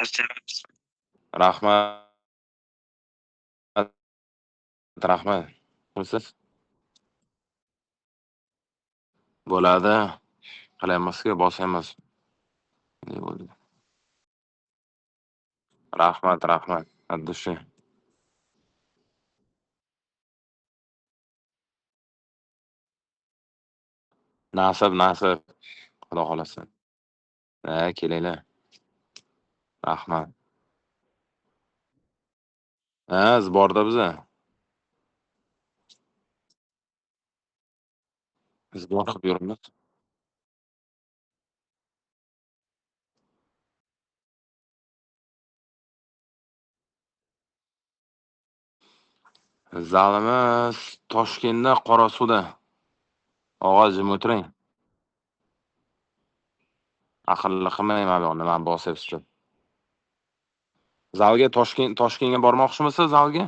Rahmat, rahmat. Kimsiz? Bo'ladi. Qilyapmizku, bosyapmiz. Ne bo'ldi? Rahmat. От души. Nasib. Xudo xolasa. Kelinglar. Rahmat. Borda biza. Bor qilib yuribmiz. Zalimiz Toshkentda, Qorasuvda. Og'a, jim o'tiring. Aqlli qilmayman bu nima bosyapsiz. Zalga Toshkentga bormoqchimisiz zalga?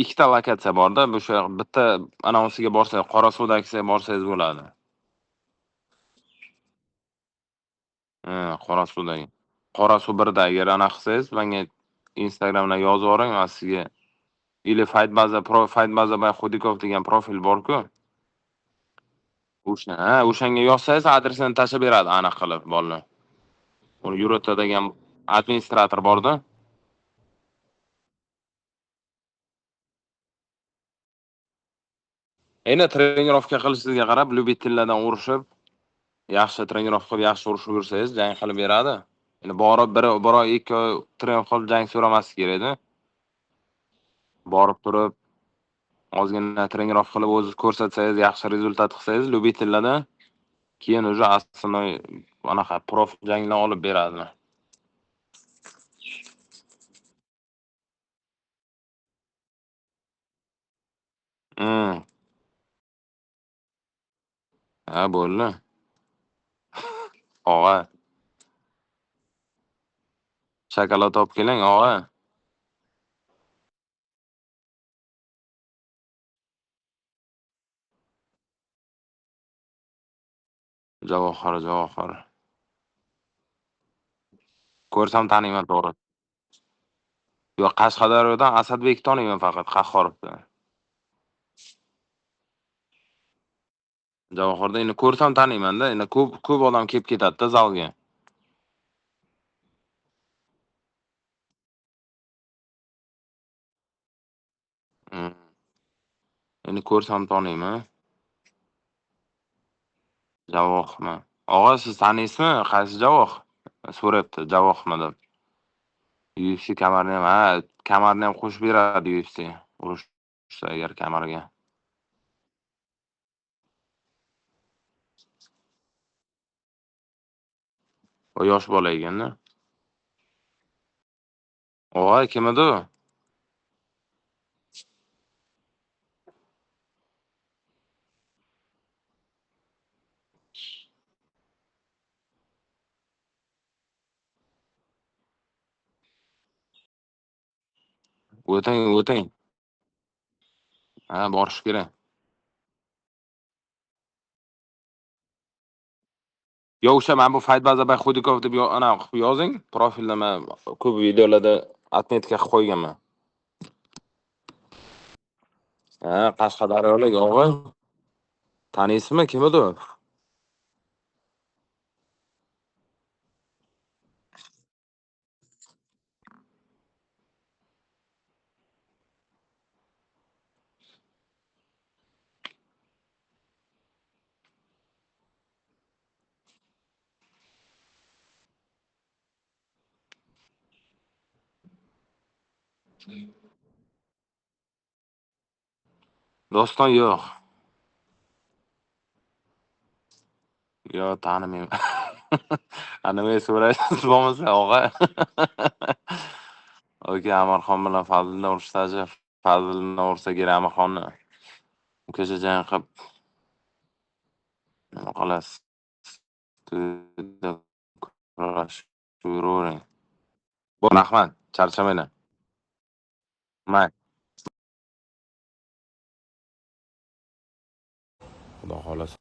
Ikkita lokatsiya borda. Bu shu bitta anonsiga borsangiz, Qorasuvdagisiga borsangiz bo'ladi. Qorasuvdagi. Qorasuv 1da agar anaqa qilsangiz, menga Instagramdan yozib yuboring, men sizga или Faytbaza bay Xudikov degan profil bor-ku. O'shanga yozsangiz adresini tashab beradi aniq qilib bolalar. Uni yuritadigan administrator borda. Endi trenirovka qilishingizga qarab, lyubitellardan urishib, yaxshi trenirovka qilib, yaxshi urishib yursangiz, jang qilib beradi. Endi borib bir oy, 2 oy trenirovka qilib jang so'ramaslik kerak-da. Borib turib, ozgina trenirovka qilib o'zingiz ko'rsatsangiz, yaxshi rezultat qilsangiz, lyubitellardan keyin уже основной anaqa prof janglar olib beradilar. Bo'ldi. Og'a, shokolad olib keling, og'a. Javohir. Ko'rsam taniyman to'g'ri. Yo'q, Qashqadaryodan Asadbekni taniyman faqat, Qahhorovdan. Javohirda endi ko'rsam taniyman-da, endi ko'p odam kelib ketadi-da zalga. Endi ko'rsam taniyman. Javohmi? Og'a, siz taniysizmi? Qaysi Javoh? So'rayapti, Javohmi deb. UFC kamarni ham qo'shib beradi UFC. Urushsa agar kamariga. O yosh bola ekan-da. Og'a, kim edi u? O'ting. Borish kerak. Yo, o'sha mana bu Faytbaza bay Xudikov deb anaqa qilib yozing. Profilda men ko'p videolarda отметка qilib qo'yganman. Qashqadaryolik og'a. Taniysizmi? Kim edi u? Doston yo'q. Yo, tanimayman. Nimaga so'raysiz bo'lmasa, og'a? Oka, Amirxon bilan Fazlni urishsachi, Fazlni ursa kerak Amirxonni. Ukacha jang qilib nima qilasiz? Studiyada kurashib yuravering. Rahmat, charchamanglar. Mayli. Xudo xohlasa